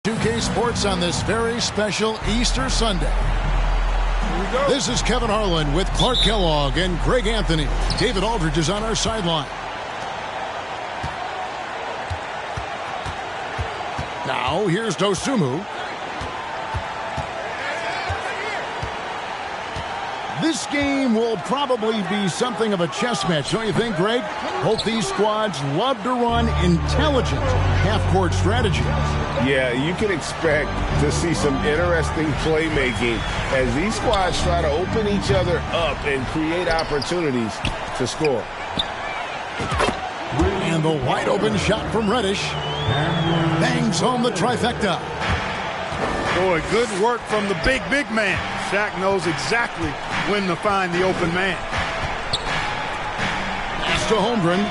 2K Sports on this very special Easter Sunday. This is Kevin Harlan with Clark Kellogg and Greg Anthony. David Aldridge is on our sideline. Now here's Dosunmu. This game will probably be something of a chess match, don't you think, Greg? Both these squads love to run intelligent half-court strategies. Yeah, you can expect to see some interesting playmaking as these squads try to open each other up and create opportunities to score. And the wide-open shot from Reddish bangs home the trifecta. Boy, good work from the big man. Shaq knows exactly when to find the open man. Pass to Holmgren.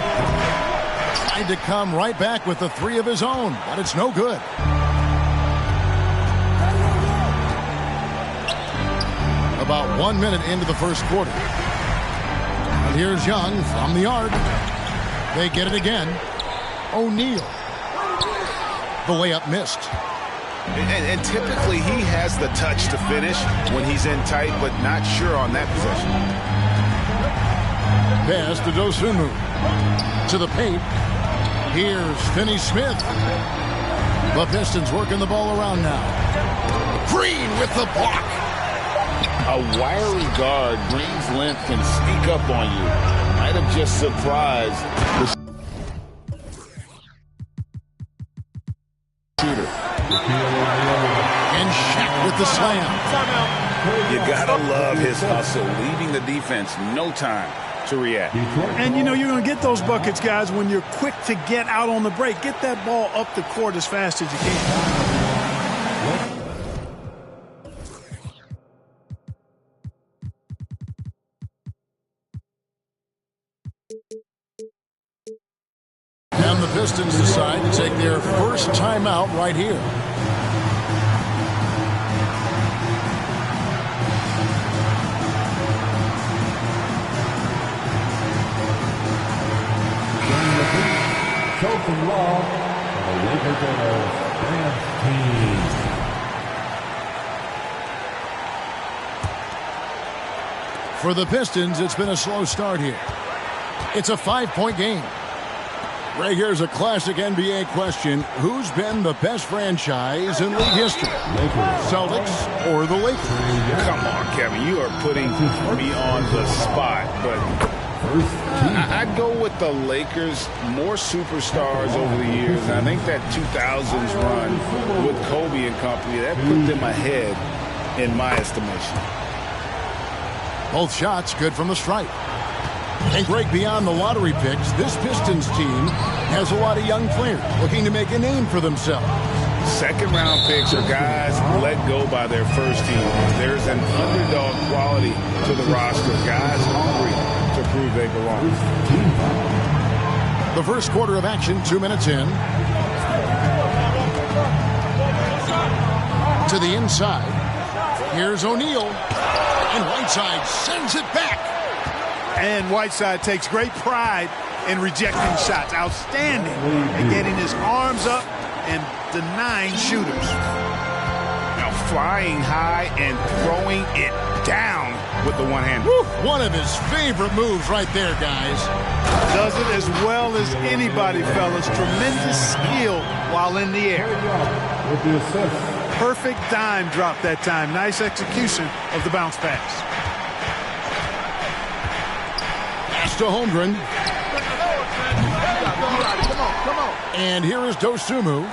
Tried to come right back with the three of his own, but it's no good. About 1 minute into the first quarter. And here's Young from the arc. They get it again. O'Neal. The layup missed. And typically he has the touch to finish when he's in tight, but not sure on that possession. Pass to Dosunmu. To the paint. Here's Finney-Smith. The Pistons working the ball around now. Green with the block. A wiry guard, Green's length can sneak up on you. Might have just surprised the shooter. And Shaq with the slam. You gotta love his hustle, leaving the defense no time to react. And you know you're going to get those buckets, guys, when you're quick to get out on the break. Get that ball up the court as fast as you can. And the Pistons decide to take their first timeout right here. Choking Law for the Lakers dance team. For the Pistons, it's been a slow start here. It's a 5-point game. Right here's a classic NBA question. Who's been the best franchise in league history? Celtics or the Lakers? Come on, Kevin. You are putting me on the spot, but I'd go with the Lakers. More superstars over the years. I think that 2000s run with Kobe and company, that put them ahead in my estimation. Both shots good from the stripe. And Greg, beyond the lottery picks, this Pistons team has a lot of young players looking to make a name for themselves. Second-round picks are guys let go by their first team. There's an underdog quality to the roster. Guys hungry to prove they belong. The first quarter of action, 2 minutes in. To the inside. Here's O'Neal. And Whiteside sends it back. And Whiteside takes great pride in rejecting shots. Outstanding at getting his arms up and denying shooters. Now flying high and throwing it down with the one hand. One of his favorite moves right there, guys. Does it as well as anybody, fellas. Tremendous skill while in the air. With the assist. Perfect dime drop that time. Nice execution of the bounce pass. Pass to Holmgren. And here is Dosunmu.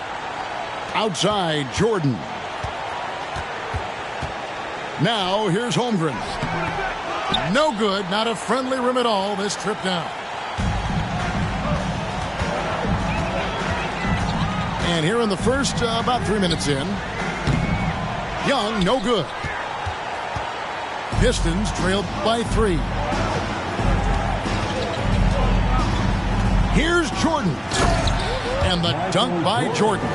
Outside, Jordan. Now, here's Holmgren. No good, not a friendly rim at all this trip down. And here in the first, about 3 minutes in. Young, no good. Pistons trailed by 3. Here's Jordan. And the dunk by Jordan.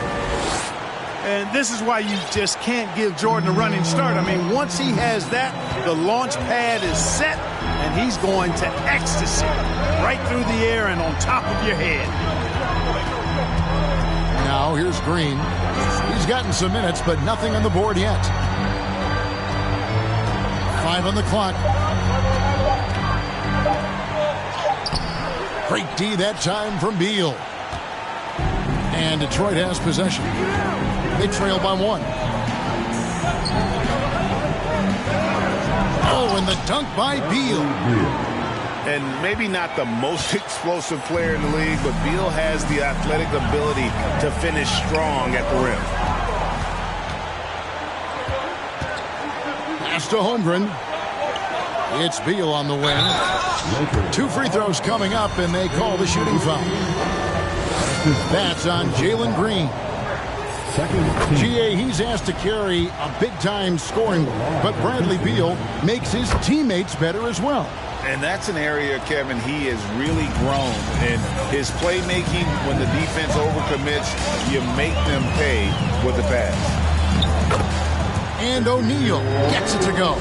And this is why you just can't give Jordan a running start. I mean, once he has that, the launch pad is set, and he's going to ecstasy right through the air and on top of your head. Now here's Green. He's gotten some minutes, but nothing on the board yet. 5 on the clock. Great D that time from Beal. And Detroit has possession. They trail by 1. Oh, and the dunk by Beal. And maybe not the most explosive player in the league, but Beal has the athletic ability to finish strong at the rim. Pass to Holmgren. It's Beal on the wing. 2 free throws coming up, and they call the shooting foul. That's on Jalen Green. GA, he's asked to carry a big-time scoring, but Bradley Beal makes his teammates better as well. And that's an area, Kevin, he has really grown. And his playmaking, when the defense overcommits, you make them pay with the pass. And O'Neal gets it to go.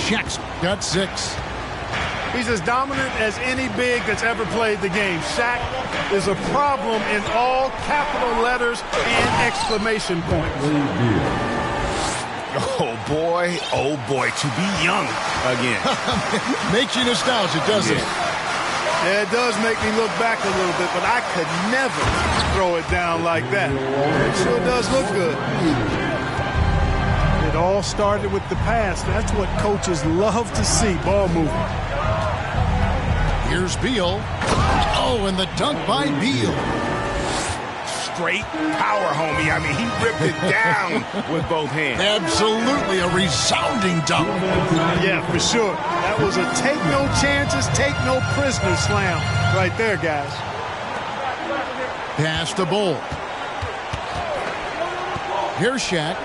Shaq's got 6. He's as dominant as any big that's ever played the game. Shaq is a problem in all capital letters and exclamation points. Oh, boy, to be young again. Makes you nostalgic, doesn't it? Yeah, it does make me look back a little bit, but I could never throw it down like that. It sure does look good. It all started with the pass. That's what coaches love to see, ball movement. Here's Beal. Oh, and the dunk by Beal. Straight power, homie. I mean, he ripped it down with both hands. Absolutely a resounding dunk. Yeah, for sure. That was a take no chances, take no prisoners slam right there, guys. Pass to Bull. Here's Shaq.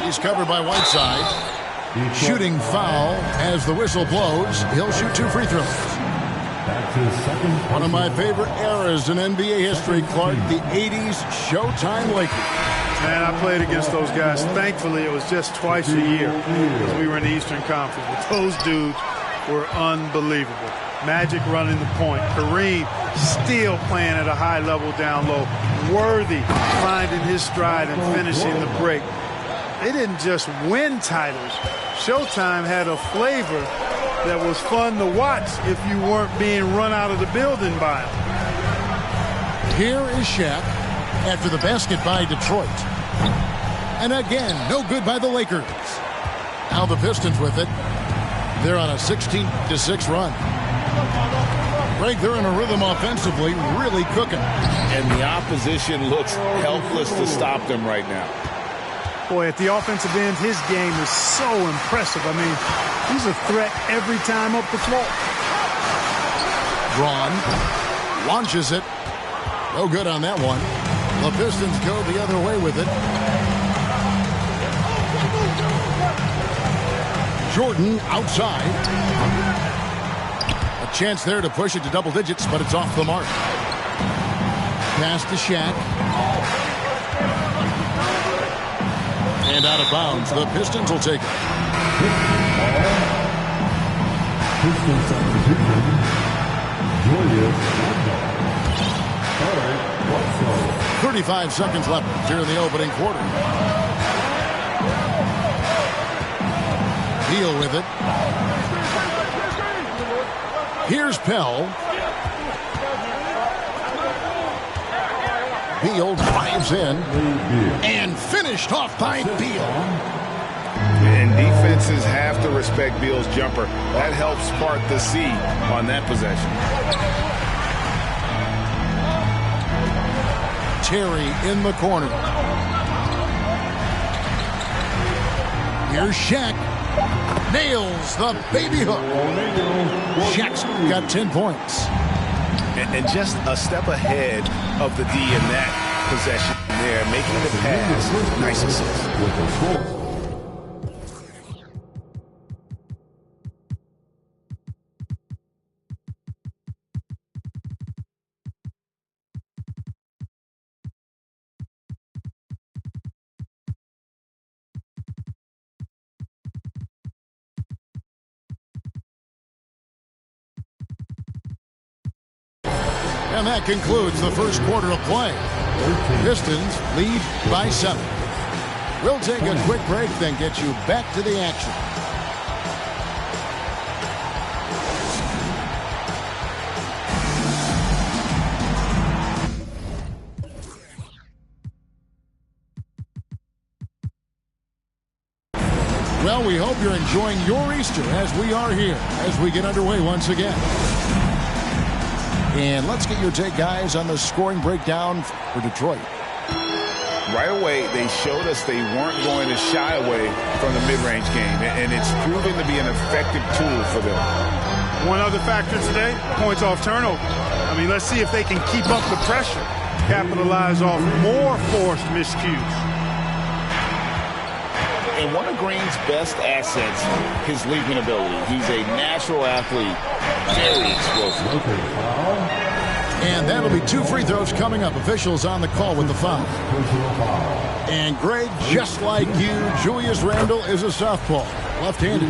He's covered by Whiteside. Shooting foul as the whistle blows. He'll shoot 2 free throws. One of my favorite eras in NBA history, Clark, the 80s Showtime Lakers. Man, I played against those guys. Thankfully, it was just twice a year because we were in the Eastern Conference. But those dudes were unbelievable. Magic running the point. Kareem still playing at a high level down low. Worthy finding his stride and finishing the break. They didn't just win titles. Showtime had a flavor that was fun to watch if you weren't being run out of the building by him. Here is Shaq after the basket by Detroit. And again, no good by the Lakers. Now the Pistons with it. They're on a 16-6 run. Greg, they're in a rhythm offensively, really cooking. And the opposition looks helpless to stop them right now. Boy, at the offensive end, his game is so impressive. I mean, he's a threat every time up the floor. Braun launches it. No good on that one. The Pistons go the other way with it. Jordan outside. A chance there to push it to double digits, but it's off the mark. Pass to Shaq. And out of bounds. The Pistons will take it. Pistons substitution. Julius Randle. 35 seconds left here in the opening quarter. Beal with it. Here's Pell. Beal drives in and finished off by Beal. And defenses have to respect Beal's jumper. That helps part the C on that possession. Terry in the corner. Here's Shaq. Nails the baby hook. Shaq's got 10 points. And just a step ahead of the D in that possession there, making the pass. Nice assist. And that concludes the first quarter of play. Pistons lead by 7. We'll take a quick break, then get you back to the action. Well, we hope you're enjoying your Easter as we are here as we get underway once again. And let's get your take, guys, on the scoring breakdown for Detroit. Right away, they showed us they weren't going to shy away from the mid-range game, and it's proven to be an effective tool for them. One other factor today, points off turnover. I mean, let's see if they can keep up the pressure, capitalize off more forced miscues. And one of Green's best assets, his leaping ability. He's a natural athlete, very explosive. And that'll be 2 free throws coming up. Officials on the call with the foul. And Greg, just like you, Julius Randle is a southpaw, left-handed.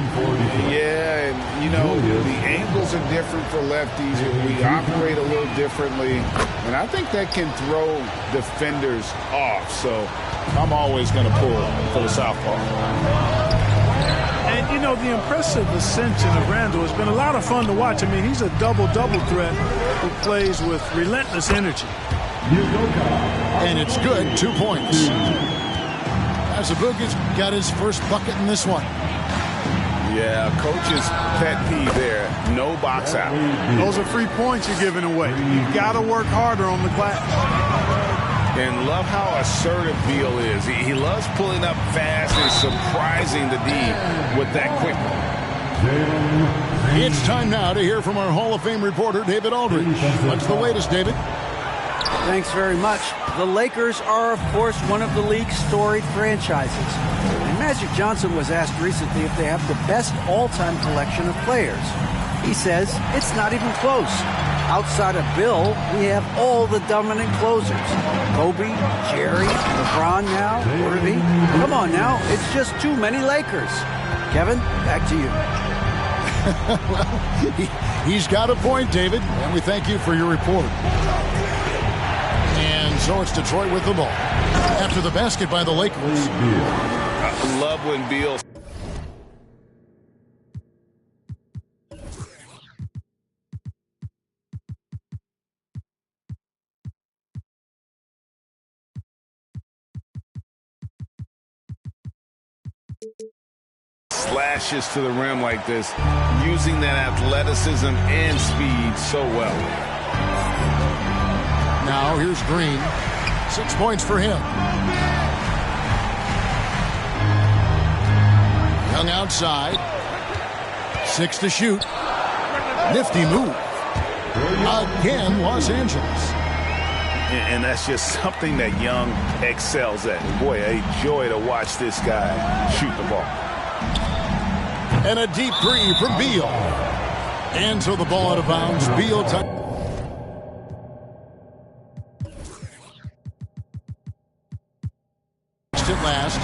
Yeah, and you know, the angles are different for lefties. We operate a little differently. And I think that can throw defenders off. So I'm always going to pull for the southpaw. And, you know, the impressive ascension of Randle has been a lot of fun to watch. I mean, he's a double-double threat who plays with relentless energy. And it's good, 2 points. Azubuike's got his first bucket in this one. Yeah, coach's pet peeve there, no box out. Those are free points you're giving away. You've got to work harder on the glass. And love how assertive Beal is. He loves pulling up fast and surprising the D with that quickness. It's time now to hear from our Hall of Fame reporter, David Aldridge. What's the latest, David? Thanks very much. The Lakers are, of course, one of the league's storied franchises. And Magic Johnson was asked recently if they have the best all-time collection of players. He says it's not even close. Outside of Bill, we have all the dominant closers. Kobe, Jerry, LeBron now, Worthy. Come on now, it's just too many Lakers. Kevin, back to you. Well, he's got a point, David, and we thank you for your report. And so it's Detroit with the ball. After the basket by the Lakers. I love when Beal... slashes to the rim like this, using that athleticism and speed so well. Now here's Green. 6 points for him. Young outside. 6 to shoot. Nifty move. Again, Los Angeles. And that's just something that Young excels at. Boy, a joy to watch this guy shoot the ball. And a deep three from Beal. And so the ball out of bounds. Beal touch. At last.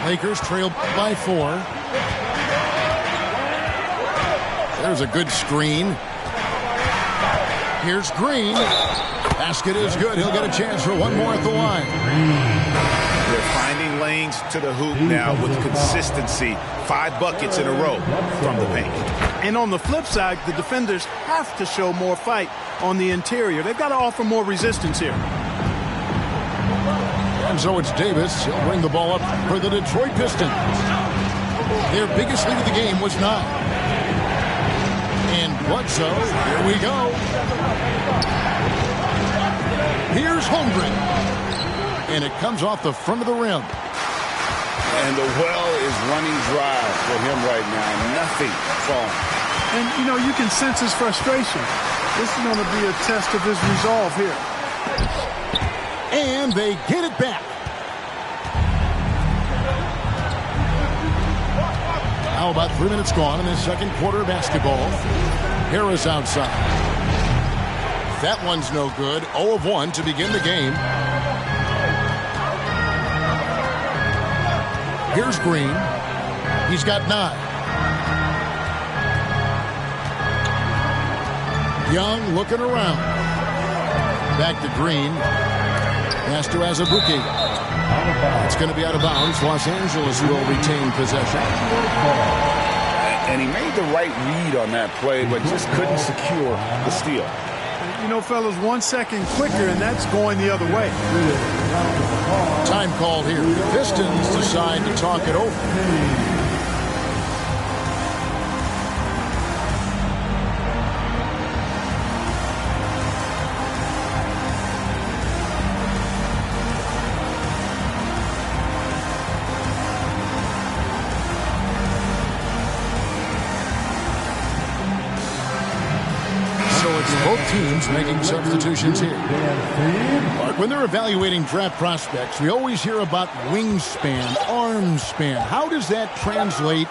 Lakers trail by 4. There's a good screen. Here's Green. Basket is good. He'll get a chance for one more at the line. They're finding lanes to the hoop now with consistency. 5 buckets in a row from the paint. And on the flip side, the defenders have to show more fight on the interior. They've got to offer more resistance here. And so it's Davis. He'll bring the ball up for the Detroit Pistons. Their biggest lead of the game was 9. And Bledsoe, here we go. Here's Holmgren. And it comes off the front of the rim. And the well is running dry for him right now. Nothing falling. And, you know, you can sense his frustration. This is going to be a test of his resolve here. And they get it back. Now about 3 minutes gone in the second quarter of basketball. Harris outside. That one's no good. 0 of 1 to begin the game. Here's Green. He's got 9. Young looking around. Back to Green. Pass to Azubuike. It's going to be out of bounds. Los Angeles will retain possession. And he made the right read on that play, but just couldn't secure the steal. You know, fellas, 1 second quicker, and that's going the other way. Time called here. The Pistons decide to talk it over. Both teams making substitutions here. Mark, when they're evaluating draft prospects, we always hear about wingspan, arm span. How does that translate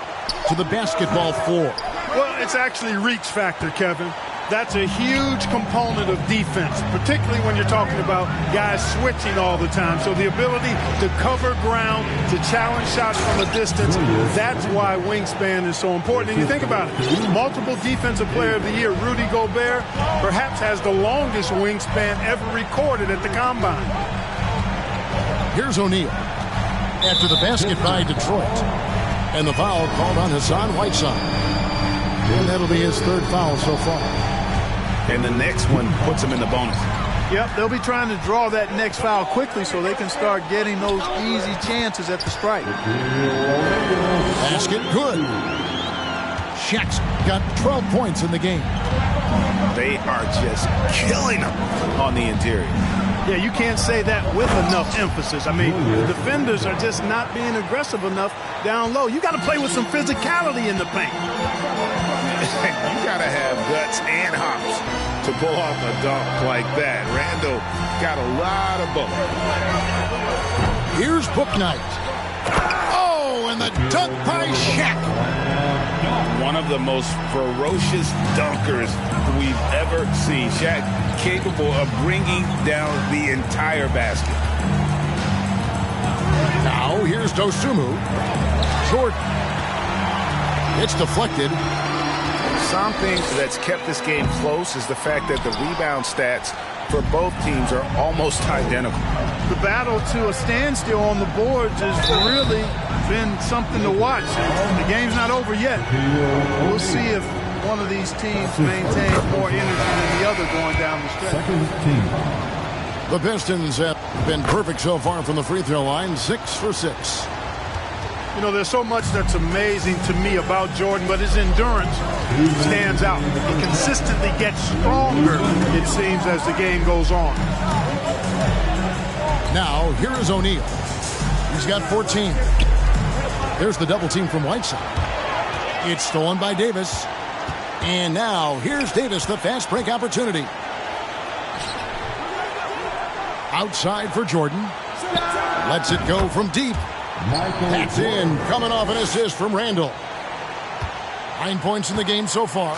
to the basketball floor? Well, it's actually reach factor, Kevin. That's a huge component of defense, particularly when you're talking about guys switching all the time. So the ability to cover ground, to challenge shots from a distance, that's why wingspan is so important. And you think about it, multiple defensive player of the year, Rudy Gobert, perhaps has the longest wingspan ever recorded at the Combine. Here's O'Neal after the basket by Detroit. And the foul called on Hassan Whiteside. And that'll be his third foul so far. And the next one puts him in the bonus. Yep, they'll be trying to draw that next foul quickly so they can start getting those easy chances at the strike. Basket good. Shaq's got 12 points in the game. They are just killing them on the interior. Yeah, you can't say that with enough emphasis. I mean, the defenders are just not being aggressive enough down low. You got to play with some physicality in the paint. You got to have guts and hops to pull off a dunk like that. Randall got a lot of both. Here's Bouknight. Oh, and the dunk by Shaq. One of the most ferocious dunkers we've ever seen. Shaq capable of bringing down the entire basket. Now here's Dosunmu. Jordan. It's deflected. Something that's kept this game close is the fact that the rebound stats for both teams are almost identical. The battle to a standstill on the boards has really been something to watch. The game's not over yet. We'll see if one of these teams maintains more energy than the other going down the stretch. The Pistons have been perfect so far from the free throw line, 6 for 6. You know, there's so much that's amazing to me about Jordan, but his endurance stands out. He consistently gets stronger, it seems, as the game goes on. Now, here is O'Neal. He's got 14. There's the double team from Whiteside. It's stolen by Davis. And now, here's Davis, the fast break opportunity. Outside for Jordan. Lets it go from deep. That's in, coming off an assist from Randall. 9 points in the game so far.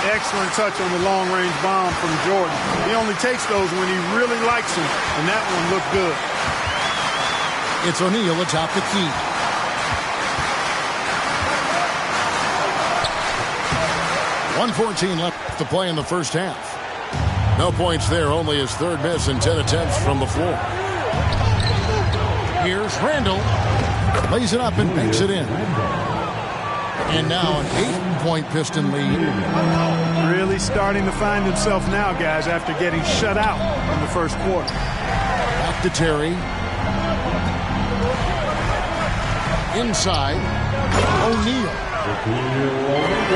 Excellent touch on the long-range bomb from Jordan. He only takes those when he really likes them, and that one looked good. It's O'Neal atop the key. .114 left to play in the first half. No points there, only his third miss and 10 attempts from the floor. Here's Randall. Lays it up and banks it in. And now an 8-point Piston lead. Really starting to find himself now, guys, after getting shut out in the first quarter. Back to Terry. Inside. O'Neal.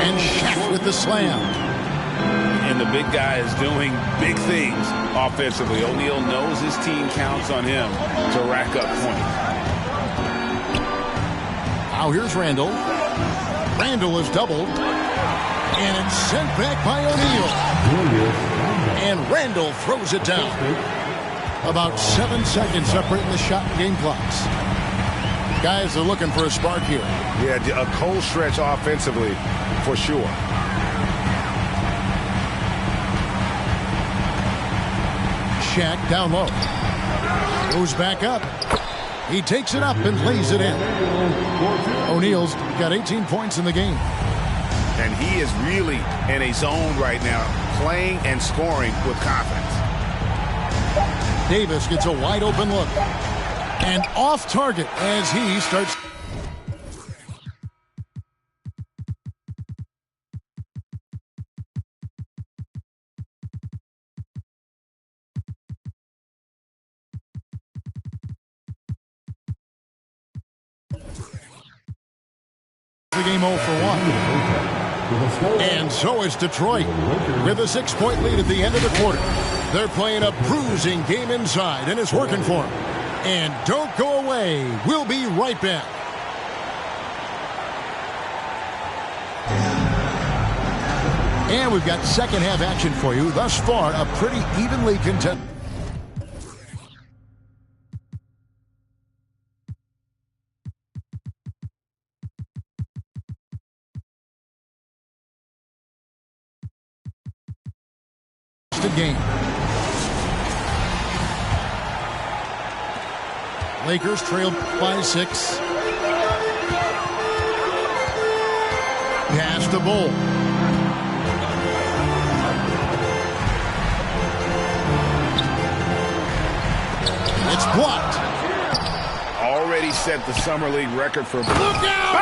And Shaq with the slam. And the big guy is doing big things offensively. O'Neal knows his team counts on him to rack up points. Now here's Randall. Randall is doubled. And it's sent back by O'Neal. And Randall throws it down. About 7 seconds separating the shot and game clocks. Guys are looking for a spark here. Yeah, a cold stretch offensively for sure. Shaq down low. Goes back up. He takes it up and lays it in. O'Neal's got 18 points in the game. And he is really in a zone right now playing and scoring with confidence. Davis gets a wide open look. And off target as he starts. The game 0 for 1. And so is Detroit with a 6-point lead at the end of the quarter. They're playing a bruising game inside, and it's working for them. And don't go away. We'll be right back. And we've got second half action for you. Thus far, a pretty evenly contested. Game. Lakers trail by 6. Pass to Bull. It's blocked. Already set the Summer League record for... Look out!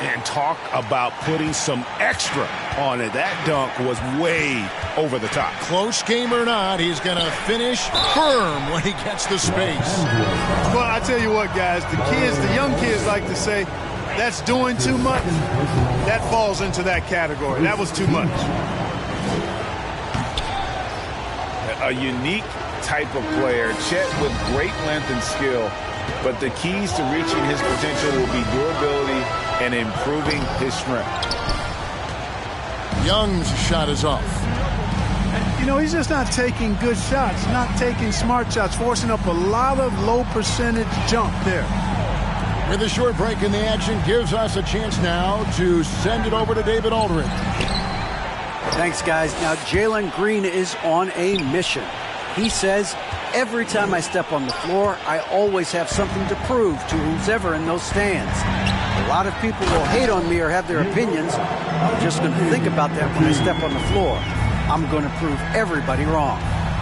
And talk about putting some extra on it. That dunk was way over the top. Close game or not, he's going to finish firm when he gets the space. Well, I tell you what, guys, the young kids like to say, that's doing too much. That falls into that category. That was too much. A unique type of player, Chet with great length and skill, but the keys to reaching his potential will be durability and improving his strength. Young's shot is off. You know, he's just not taking good shots, not taking smart shots, forcing up a lot of low percentage jump there. With a short break in the action, gives us a chance now to send it over to David Aldridge. Thanks, guys. Now, Jalen Green is on a mission. He says, every time I step on the floor, I always have something to prove to who's ever in those stands. A lot of people will hate on me or have their opinions. I'm just going to think about that when I step on the floor. I'm going to prove everybody wrong.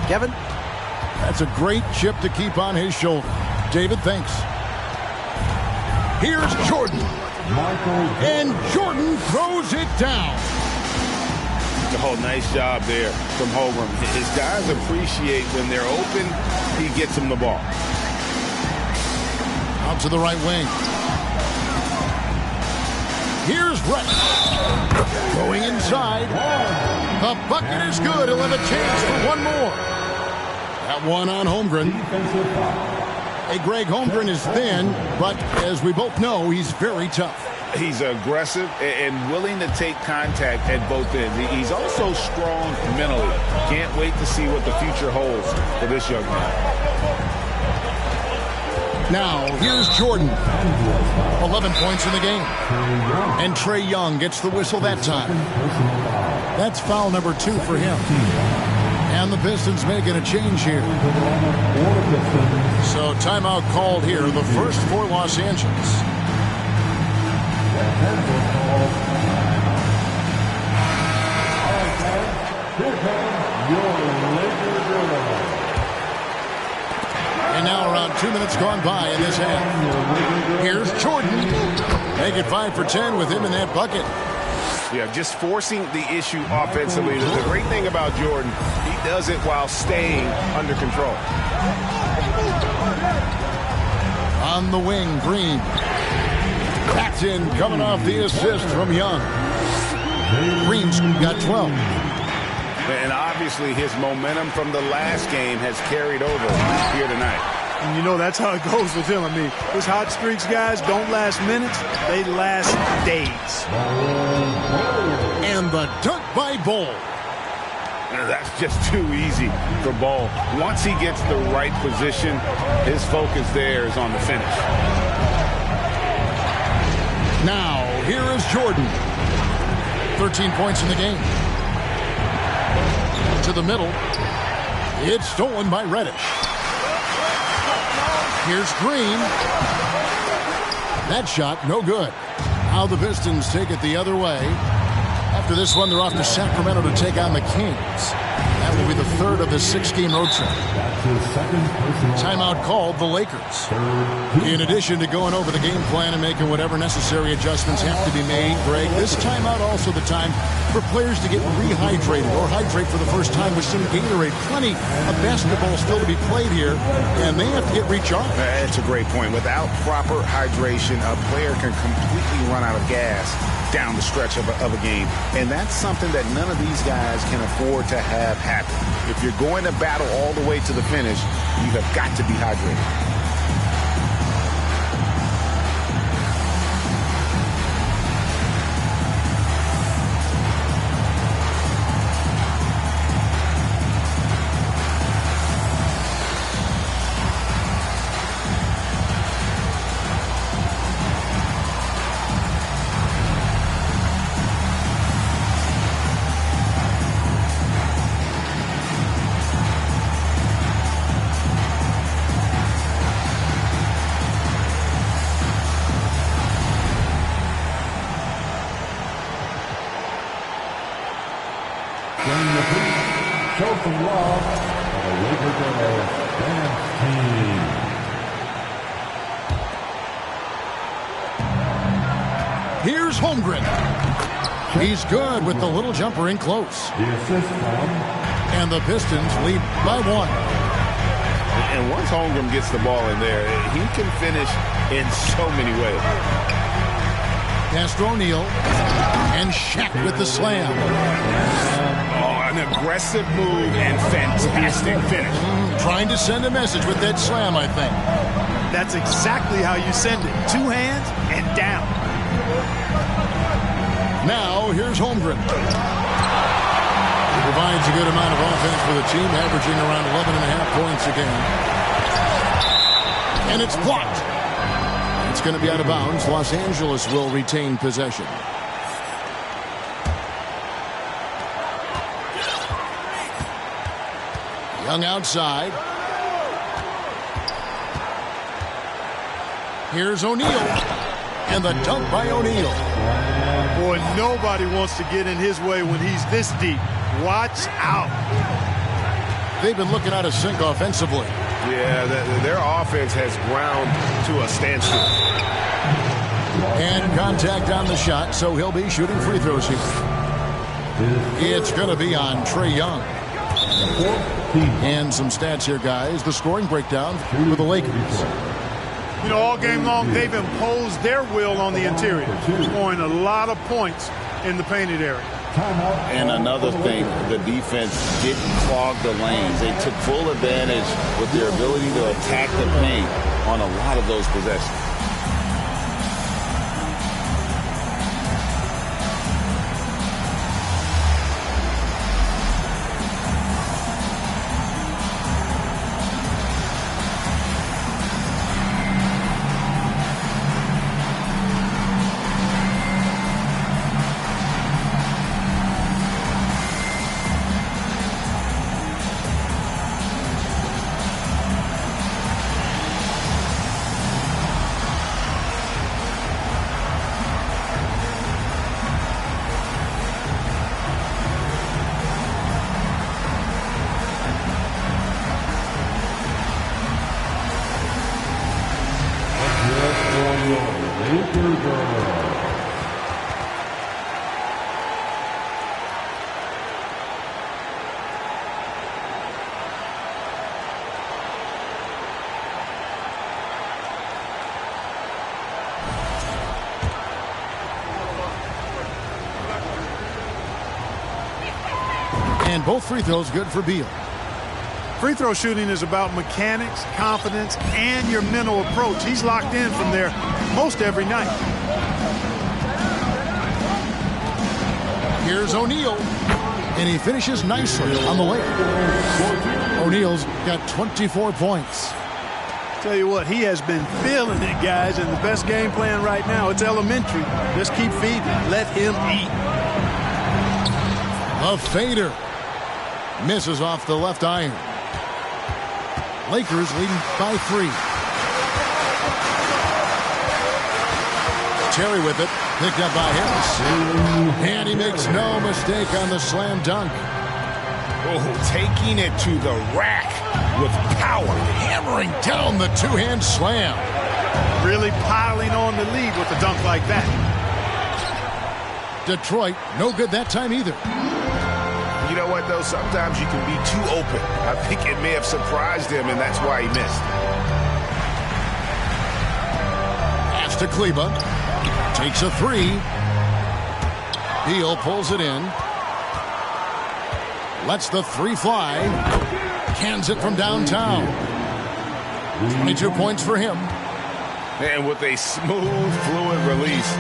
Kevin? That's a great chip to keep on his shoulder. David, thanks. Here's Jordan. And Jordan throws it down. Oh, nice job there from Holmgren. His guys appreciate when they're open, he gets them the ball. Out to the right wing. Here's Rett. Going inside. The bucket is good. He'll have a chance for one more. That one on Holmgren. Hey, Greg, Holmgren is thin, but as we both know, he's very tough. He's aggressive and willing to take contact at both ends. He's also strong mentally. Can't wait to see what the future holds for this young man. Now, here's Jordan. 11 points in the game. And Trae Young gets the whistle that time. That's foul number 2 for him. And the Pistons making a change here. So timeout called here, the first for Los Angeles. And now around 2 minutes gone by in this half. Here's Jordan. Make it 5 for 10 with him in that bucket. Yeah, just forcing the issue offensively. The great thing about Jordan, he does it while staying under control. On the wing, Green. That's in, coming off the assist from Young. Green's got 12. And obviously his momentum from the last game has carried over here tonight. And you know that's how it goes with him. I mean, his hot streaks, guys, don't last minutes. They last days. And the dunk by Bull. That's just too easy for Ball. Once he gets the right position, his focus there is on the finish. Now, here is Jordan. 13 points in the game. To the middle. It's stolen by Reddish. Here's Green. That shot, no good. Now the Pistons take it the other way. After this one, they're off to Sacramento to take on the Kings. That will be the third of the 6-game road trip. Timeout called the Lakers. In addition to going over the game plan and making whatever necessary adjustments have to be made, Greg, this timeout also the time for players to get rehydrated or hydrate for the first time with some Gatorade. Plenty of basketball still to be played here, and they have to get recharged. That's a great point. Without proper hydration, a player can completely run out of gas down the stretch of a game. And that's something that none of these guys can afford to have happen. If you're going to battle all the way to the finish, you have got to be hydrated. Show some love for the Lakers dance team. Here's Holmgren. He's good with the little jumper in close. The assist from. And the Pistons lead by 1. And once Holmgren gets the ball in there, he can finish in so many ways. Pass to O'Neal. And Shaq with the slam. An aggressive move and fantastic finish. Trying to send a message with that slam, I think. That's exactly how you send it. 2 hands and down. Now, here's Holmgren. He provides a good amount of offense for the team, averaging around 11.5 points a game. And it's blocked. It's going to be out of bounds. Los Angeles will retain possession. Young outside. Here's O'Neal. And the dunk by O'Neal. Boy, nobody wants to get in his way when he's this deep. Watch out. They've been looking out of sync offensively. Yeah, their offense has ground to a standstill. And contact on the shot, so he'll be shooting free throws here. It's going to be on Trae Young. And some stats here, guys. The scoring breakdown for the Lakers. You know, all game long, they've imposed their will on the interior, scoring a lot of points in the painted area. And another thing, the defense didn't clog the lanes. They took full advantage with their ability to attack the paint on a lot of those possessions. And both free throws good for Beal. Free throw shooting is about mechanics, confidence, and your mental approach. He's locked in from there most every night. Here's O'Neal. And he finishes nicely on the layup. O'Neal's got 24 points. Tell you what, he has been feeling it, guys, and the best game plan right now, it's elementary. Just keep feeding. Let him eat. A fader. Misses off the left iron. Lakers leading by 3. Terry with it. Picked up by Harris. And he makes no mistake on the slam dunk. Oh, taking it to the rack with power. Hammering down the two-hand slam. Really piling on the lead with a dunk like that. Detroit, no good that time either. You know what, though? Sometimes you can be too open. I think it may have surprised him, and that's why he missed. Pass to Kleba. Takes a three. Beal pulls it in. Lets the three fly. Cans it from downtown. 22 points for him. And with a smooth, fluid release,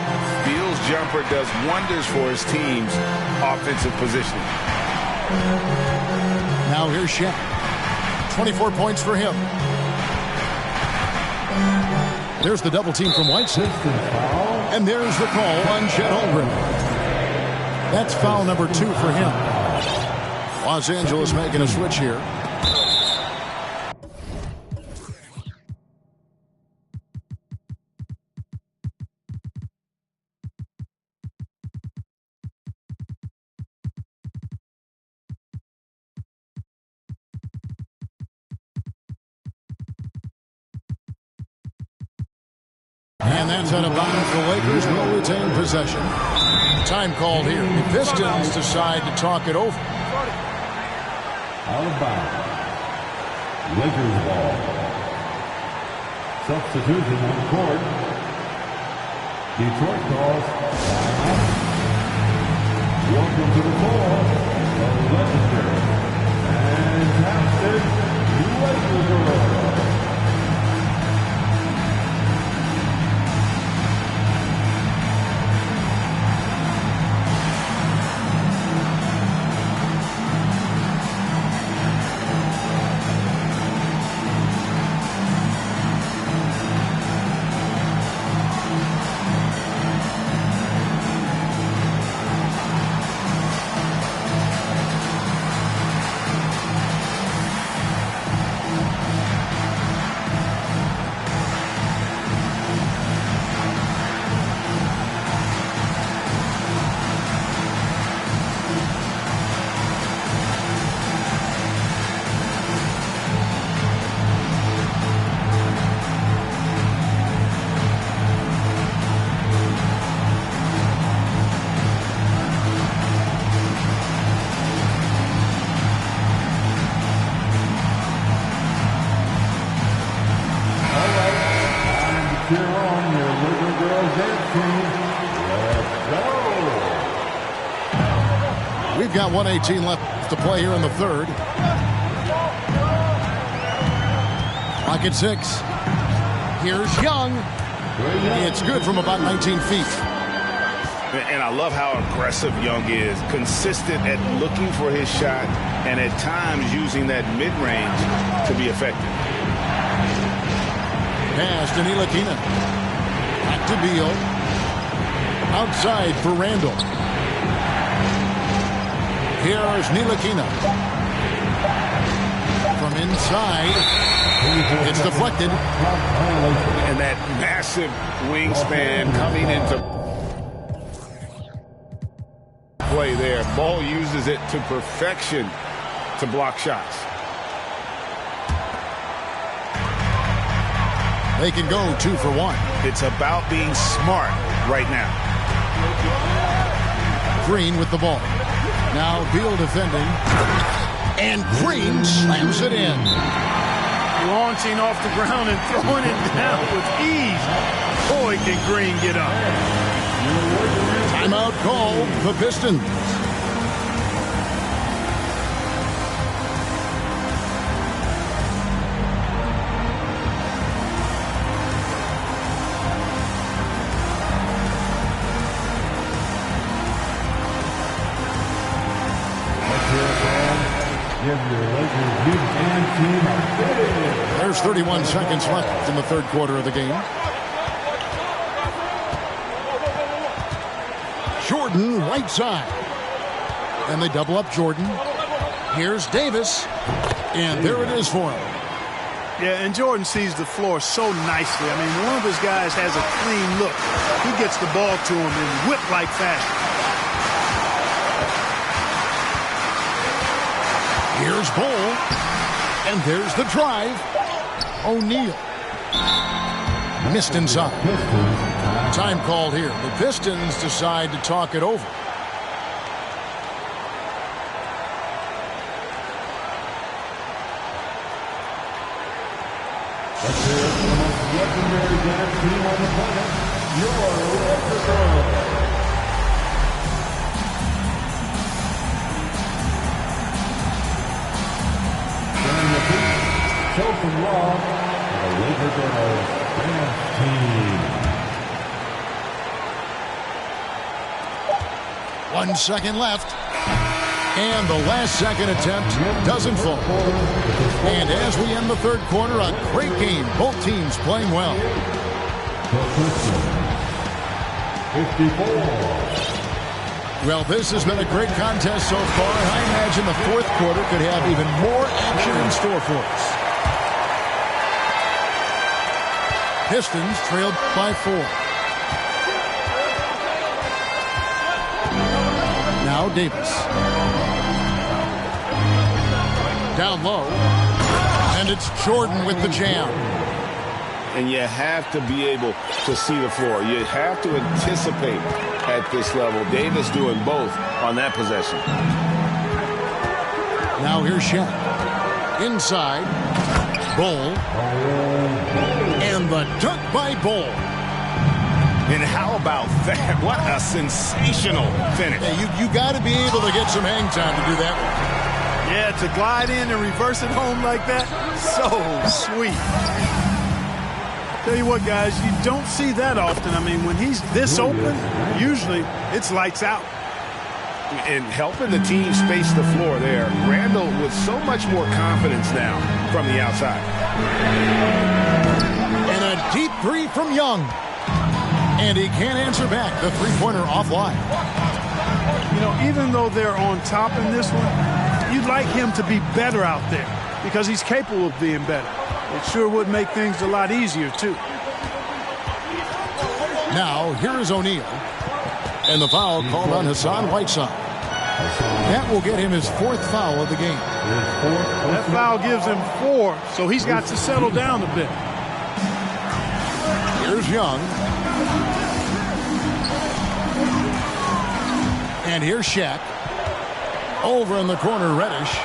Beal's jumper does wonders for his team's offensive positioning. Now here's Shaq. 24 points for him. There's the double team from Whiteside. And there's the call on Chet Holmgren. That's foul number 2 for him. Los Angeles making a switch here. And that's out of bounds. The Lakers will retain possession. Time called here. The Pistons decide to talk it over. Out of bounds. Lakers ball. Substitution on court. Detroit calls timeout. Welcome to the floor, the legendary fantastic Lakers. We've got 1:18 left to play here in the third. Clock at 6. Here's Young. It's good from about 19 feet. And I love how aggressive Young is. Consistent at looking for his shot and at times using that mid-range to be effective. Pass to Ntilikina. Back to Beal. Outside for Randall. Here's Ntilikina. From inside. It's deflected. And that massive wingspan coming into play there. Ball uses it to perfection to block shots. They can go 2 for 1. It's about being smart right now. Green with the ball. Now Beal defending. And Green slams it in. Launching off the ground and throwing it down with ease. Boy, can Green get up. Timeout called the Pistons. There's 31 seconds left in the third quarter of the game. Jordan right side. And they double up Jordan. Here's Davis. And there it is for him. Yeah, and Jordan sees the floor so nicely. I mean, one of his guys has a clean look. He gets the ball to him in whip-like fashion. Here's Bull. And there's the drive. O'Neal. Missed inside. Time called here. The Pistons decide to talk it over. Let's hear it for the most legendary dance team on the planet, your Lakers girls. During the beat, show some love for the Laker girls dance team. 1 second left. And the last second attempt doesn't fall. And as we end the third quarter, a great game. Both teams playing well. The Pistons, 54. Well, this has been a great contest so far, and I imagine the fourth quarter could have even more action in store for us. Pistons trailed by 4. Now Davis. Down low. And it's Jordan with the jam. And you have to be able to see the floor. You have to anticipate at this level. Davis doing both on that possession. Now here's Shaq. Inside. Bull. And the dunk by Bull. And how about that? What a sensational finish. Yeah, you got to be able to get some hang time to do that. Yeah, to glide in and reverse it home like that, so sweet. Tell you what, guys, you don't see that often. I mean, when he's this open, usually it's lights out. And helping the team space the floor there. Randall with so much more confidence now from the outside. And a deep three from Young. And he can't answer back. The three-pointer offline. You know, even though they're on top in this one, you'd like him to be better out there because he's capable of being better. It sure would make things a lot easier, too. Now, here is O'Neal. And the foul called on Hassan Whiteside. That will get him his 4th foul of the game. That foul gives him 4, so he's got to settle down a bit. Here's Young. And here's Shaq. Over in the corner, Reddish.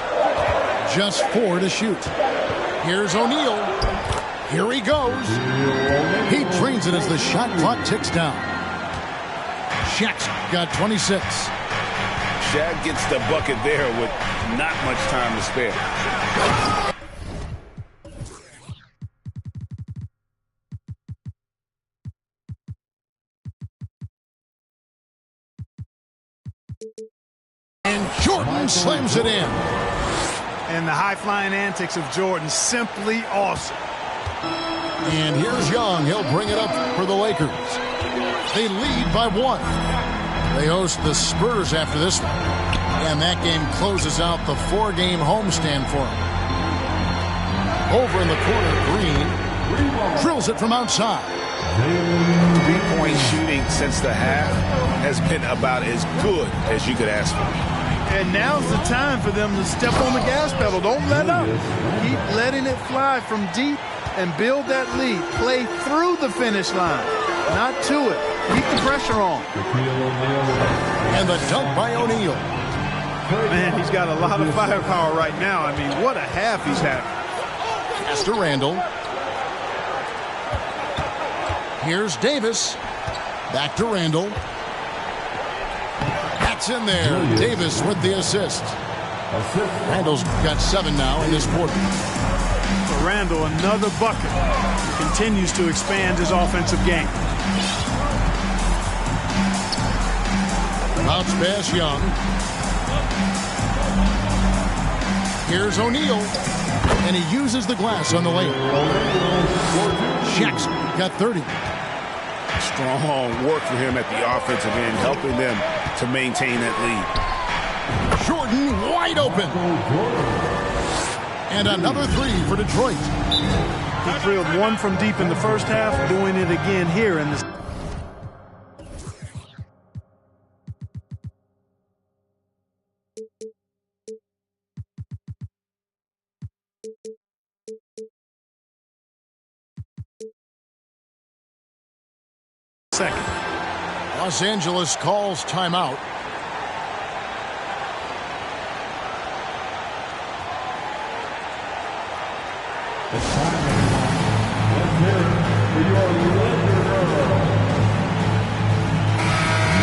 Just 4 to shoot. Here's O'Neal. Here he goes. He drains it as the shot clock ticks down. Shaq's got 26. Shaq gets the bucket there with not much time to spare. And Jordan slams it in. And the high-flying antics of Jordan, simply awesome. And here's Young. He'll bring it up for the Lakers. They lead by 1. They host the Spurs after this one. And that game closes out the 4-game homestand for them. Over in the corner, Green drills it from outside. Three-point shooting since the half has been about as good as you could ask for. And now's the time for them to step on the gas pedal. Don't let up. Keep letting it fly from deep and build that lead. Play through the finish line, not to it. Keep the pressure on. And the dunk by O'Neal. Man, he's got a lot of firepower right now. I mean, what a half he's having. Pass to Randall. Here's Davis. Back to Randall. That's in there. Davis with the assist. Randall's got 7 now in this quarter. For Randall, another bucket. He continues to expand his offensive game. Bounce pass, Young. Here's O'Neal. And he uses the glass on the layup. Shaq's got 30. Strong work for him at the offensive end, helping them to maintain that lead. Jordan wide open. And another three for Detroit. He drilled one from deep in the first half, doing it again here in the second. Los Angeles calls timeout.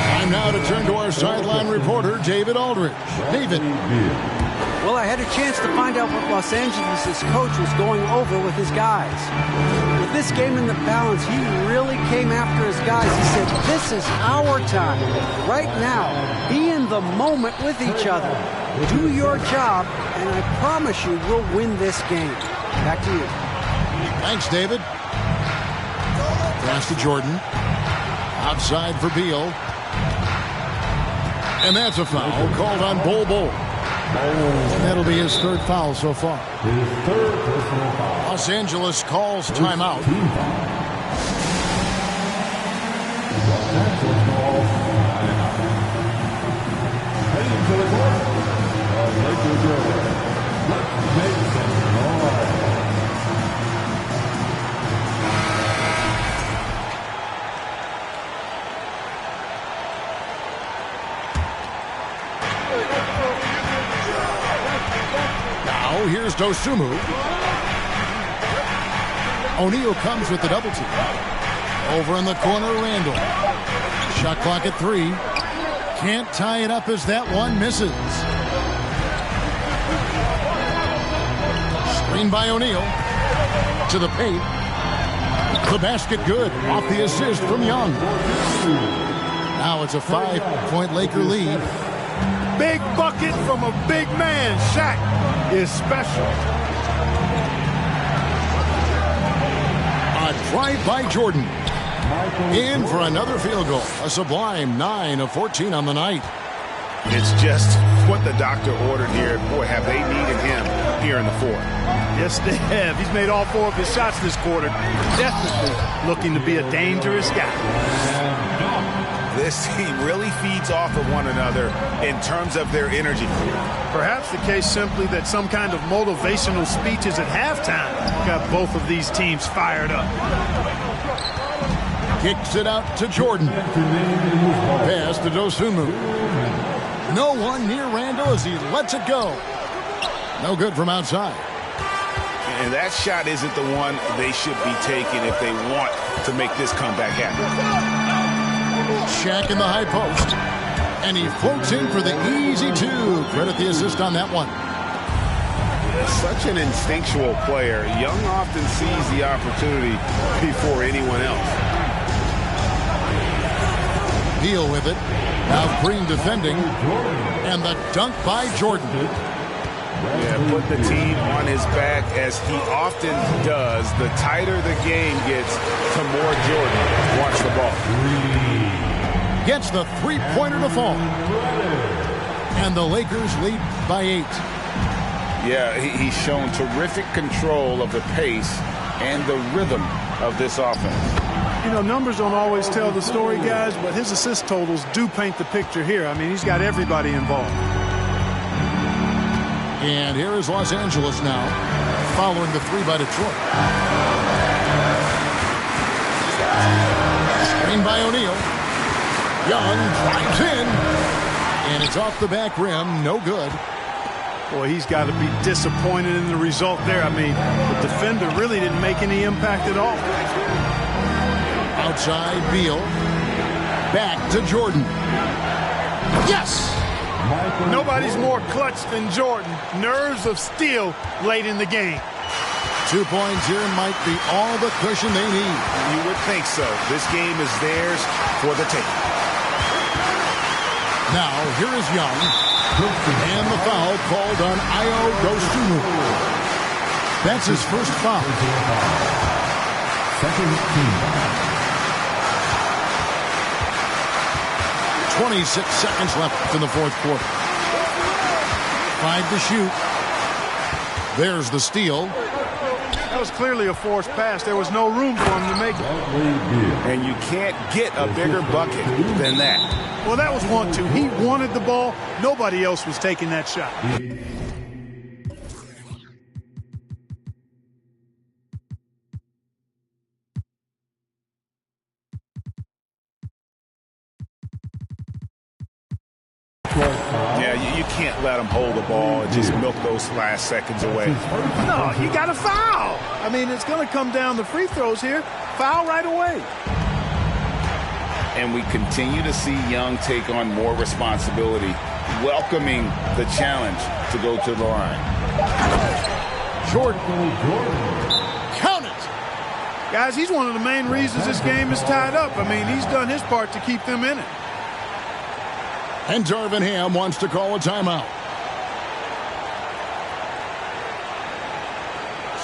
Time now to turn to our sideline reporter, David Aldridge. David. Well, I had a chance to find out what Los Angeles' coach was going over with his guys. With this game in the balance, he really came after his guys. He said, this is our time. Right now, be in the moment with each other. Do your job, and I promise you we'll win this game. Back to you. Thanks, David. Pass to Jordan. Outside for Beal. And that's a foul called on Bol. And that'll be his third foul so far. His third personal foul. Los Angeles calls timeout. Heading to the court. Lakers are. Let's make some noise. Now here's Dosunmu. O'Neal comes with the double team. Over in the corner, Randall. Shot clock at 3. Can't tie it up as that one misses. Screen by O'Neal. To the paint. The basket good. Off the assist from Young. Now it's a 5-point Laker lead. big bucket from a big man. Shaq is special. A drive by Jordan. In for another field goal. A sublime 9 of 14 on the night. It's just what the doctor ordered here. Boy, have they needed him here in the fourth. Yes, they have. He's made all 4 of his shots this quarter. Definitely looking to be a dangerous guy. This team really feeds off of one another in terms of their energy. Perhaps the case simply that some kind of motivational speeches at halftime got both of these teams fired up. Kicks it out to Jordan. Pass to Dosunmu. No one near Randall as he lets it go. No good from outside. And that shot isn't the one they should be taking if they want to make this comeback happen. Shaq in the high post. And he floats in for the easy 2. Credit the assist on that one. Such an instinctual player. Young often sees the opportunity before anyone else. Deal with it. Now Green defending. And the dunk by Jordan. Yeah, put the team on his back as he often does. The tighter the game gets, the more Jordan wants the ball. Gets the three-pointer to fall. And the Lakers lead by 8. Yeah, he's shown terrific control of the pace and the rhythm of this offense. You know, numbers don't always tell the story, guys, but his assist totals do paint the picture here. I mean, he's got everybody involved. And here is Los Angeles now, following the 3 by Detroit. Screen by O'Neal. Young drives in. And it's off the back rim. No good. Boy, he's got to be disappointed in the result there. I mean, the defender really didn't make any impact at all. Outside, Beal. Back to Jordan. Yes! Nobody's more clutch than Jordan. Nerves of steel late in the game. 2 points here might be all the cushion they need. You would think so. This game is theirs for the taking. Now, here is Young. And the foul called on Ayo Dosunmu. That's his first foul. Second team. 26 seconds left in the fourth quarter. 5 to shoot. There's the steal. That was clearly a forced pass. There was no room for him to make it. And you can't get a bigger bucket than that. Well, that was 1-2. He wanted the ball. Nobody else was taking that shot. Yeah, you can't let him hold the ball and just milk those last seconds away. No, you got to foul. I mean, it's going to come down to free throws here. Foul right away. And we continue to see Young take on more responsibility, welcoming the challenge to go to the line. Jordan. Count it. Guys, he's one of the main reasons this game is tied up. I mean, he's done his part to keep them in it. And Darvin Ham wants to call a timeout.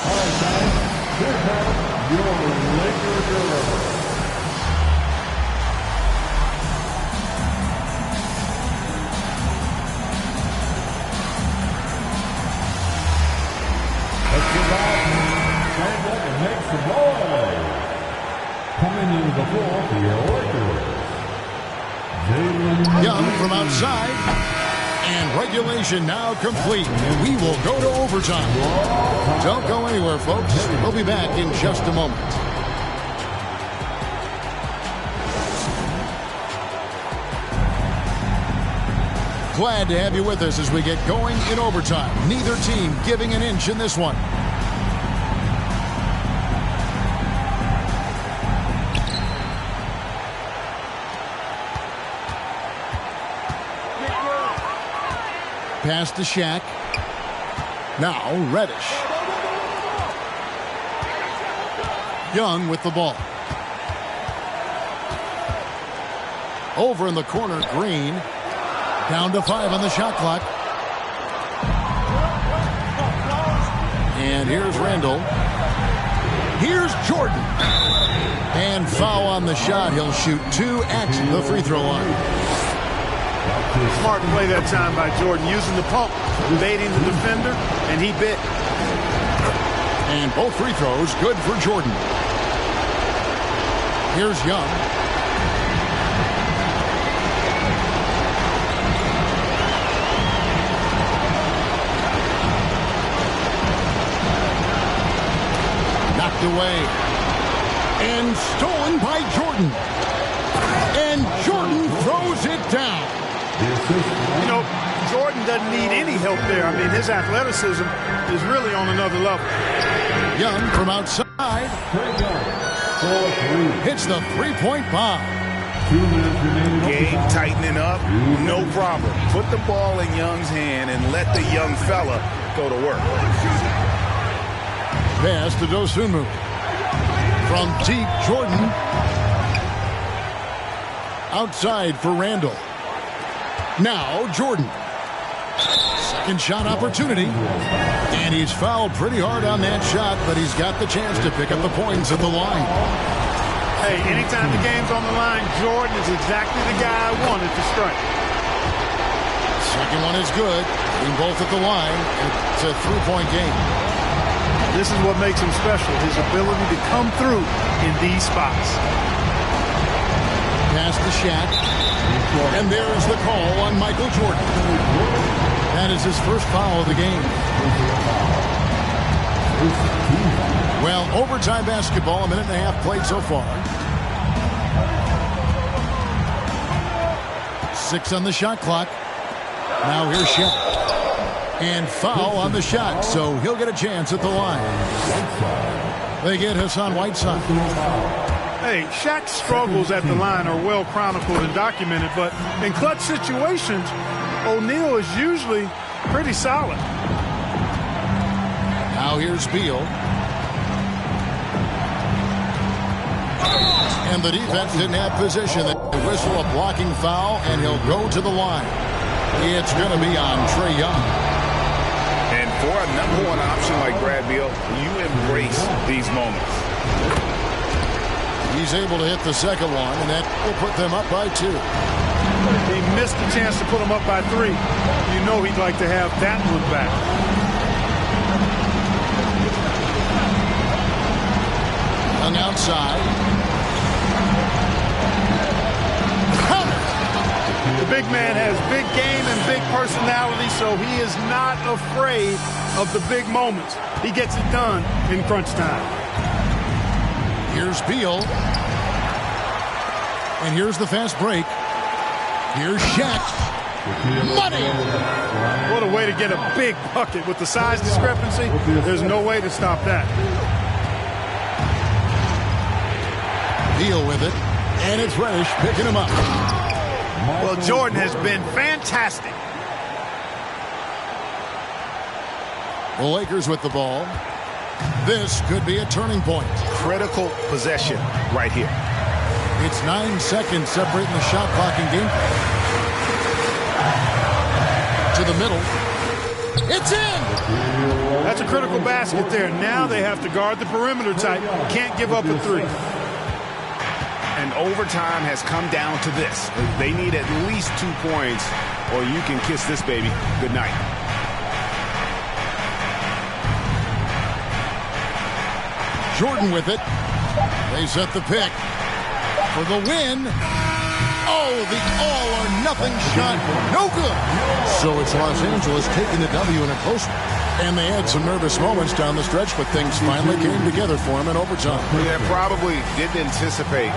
All right, guys. Here comes your Laker girls. Let's get out. Stand up and make some noise. Coming into the floor for your Lakers. Young from outside. And regulation now complete. We will go to overtime. Don't go anywhere, folks. We'll be back in just a moment. Glad to have you with us as we get going in overtime. Neither team giving an inch in this one. Pass to Shaq. Now Reddish. Young with the ball. Over in the corner, Green. Down to 5 on the shot clock. And here's Randall. Here's Jordan. And foul on the shot. He'll shoot 2 at the free throw line. Smart play that time by Jordan, using the pump, baiting the defender, and he bit. And both free throws good for Jordan. Here's Young. Knocked away. And stolen by Jordan. And Jordan throws it down. You know, Jordan doesn't need any help there. I mean, his athleticism is really on another level. Young from outside. Hits the three-point bomb. Game tightening up, no problem. Put the ball in Young's hand and let the young fella go to work. Pass to Dosunmu. From deep, Jordan. Outside for Randall. Now Jordan. Second shot opportunity. And he's fouled pretty hard on that shot, but he's got the chance to pick up the points at the line. Hey, anytime the game's on the line, Jordan is exactly the guy I wanted to strike. Second one is good. In both at the line. It's a three-point game. This is what makes him special, his ability to come through in these spots. Pass to Shaq. And there's the call on Michael Jordan. That is his first foul of the game. Well, overtime basketball, a minute and a half played so far. 6 on the shot clock. Now here's Shaq. And foul on the shot, so he'll get a chance at the line. They get Hassan Whiteside. Hey, Shaq's struggles at the line are well chronicled and documented, but in clutch situations, O'Neal is usually pretty solid. Now here's Beal. And the defense didn't have position. They whistle a blocking foul, and he'll go to the line. It's going to be on Trae Young. And for a number one option like Brad Beal, you embrace these moments. He's able to hit the second one, and that will put them up by 2. He missed the chance to put them up by 3. You know he'd like to have that one back. side. The big man has big game and big personality, so he is not afraid of the big moments. He gets it done in crunch time. Here's Beal. And here's the fast break. Here's Shaq. Money! What a way to get a big bucket with the size discrepancy. There's no way to stop that. Beal with it. And it's Reddish picking him up. Well, Jordan has been fantastic. The Lakers with the ball. This could be a turning point. Critical possession right here. It's 9 seconds separating the shot clock and game. To the middle. It's in! That's a critical basket there. Now they have to guard the perimeter tight. Can't give up a three. And overtime has come down to this. They need at least 2 points, or you can kiss this baby goodnight. Jordan with it. They set the pick for the win. Oh, the all-or-nothing shot. No good. So it's Los Angeles taking the W in a close one. And they had some nervous moments down the stretch, but things finally came together for them in overtime. Yeah, probably didn't anticipate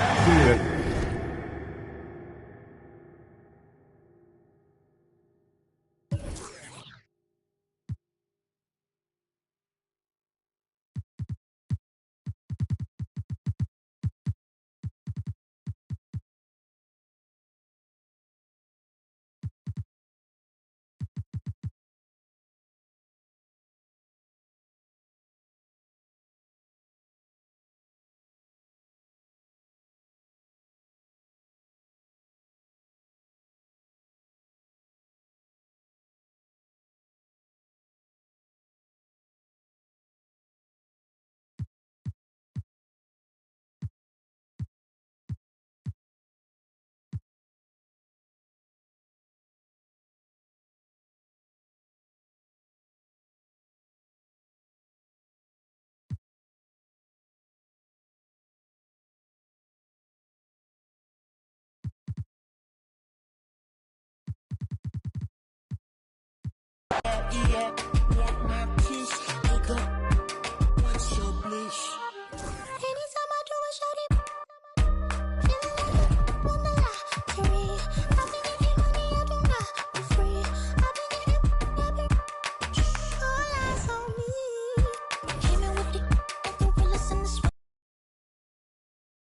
Yeah.